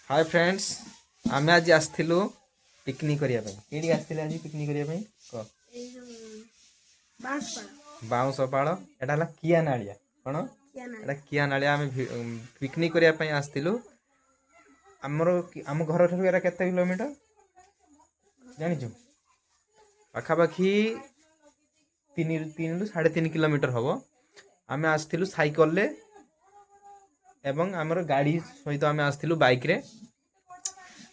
Hi friends आमे आज आसथिलु picnic करिया पे केडी आसथिले आज पिकनिक करिया पे क बाउंस पाड़ एटा हला किया नालिया कोन एटा किया नालिया आमे पिकनिक करिया पे आसथिलु हमरो हम घर ठु एरा केते किलोमीटर जानि छु पाखा पाखी 3 रु 3.5 किलोमीटर हबो आमे आसथिलु साइकल ले एवं आमर गाड़ी सहित आमे आसथिलु बाइक रे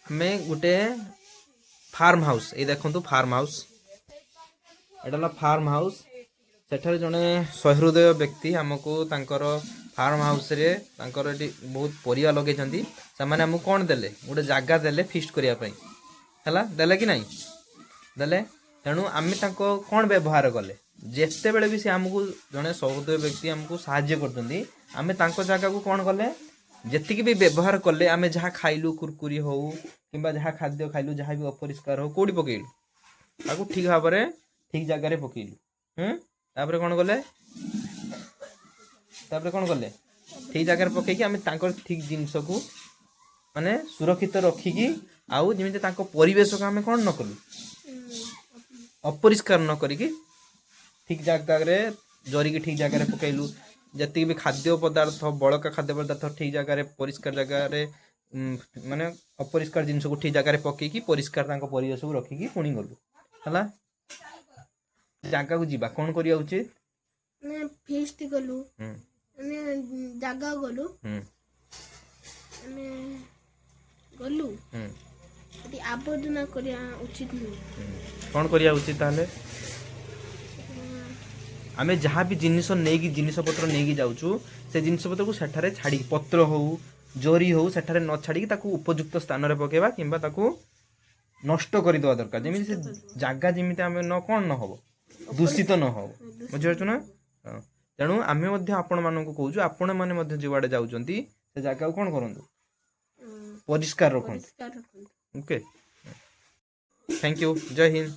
हमें गोटे फार्म हाउस ये देखंतु फार्म हाउस एटा फार्म हाउस सेठारे जने सहृदय व्यक्ति हमको तांकर फार्म हाउस रे तांकर एटी बहुत परिया लगे छंती से माने हमको कोन देले गोटे जागा देले फिस्ट करिया पई हला देले कि नहीं देले तेणु आमे तांको कोन व्यवहार कले जेते बेले भी से हमको जने सहृदय व्यक्ति हमको सहाय्य करतंती आमे तांको जागा को कोन कले जेतिक भी व्यवहार कले आमे जहाँ खाइलु कुरकुरी हो किंबा जहाँ खाद्य खाइलु जहाँ भी अपरिष्कार हो कोडी पकेइलु ताकू ठीक भाव रे ठीक जगह रे पकेइलु तापर कोन कले ठीक जगह रे पकेई कि आमे तांकर ठीक जिंस को माने सुरक्षित रखी कि आउ जेमिते तांको परिवेश को आमे कोन न कलु अपरिष्कार न करी कि ठीक जगह रे जरी कि ठीक जगह रे पकेइलु जति भी खाद्य पदार्थ बड़का खाद्य पदार्थ ठीक जगह रे परिष्कार जगह रे माने अपरिष्कार जिंस को ठीक जगह रे पके कि परिष्कार तांको परिवेश को रखी कि पुणी गलु हला जागा को जीवा कोन करिया उचित ने फीस्ट गलु ने जागा गलु ने गलु एटी आबोधना करिया उचित नहीं कोन करिया उचित ताले आमे जहाँ भी जिनिस नेगी जिनिस पत्र नेगी जाउछु से जिनिस पत्र को सेठारे छाड़ी पत्र हो जोरी हो सेठारे न छाड़ी ताकू उपयुक्त स्थान रे पकेबा किंबा ताकू नष्ट करि दवा दरकार जेमि से जागा जेमिते आमे न कोन न होबो दूषित न हो बुझिरछु ना तेणु आमे मध्ये आपण मानको कहूछु आपण माने मध्ये जिवाडे जाउचंती से जागा को कोन करंतु परिष्कार रखंतु ओके थैंक यू जय हिंद।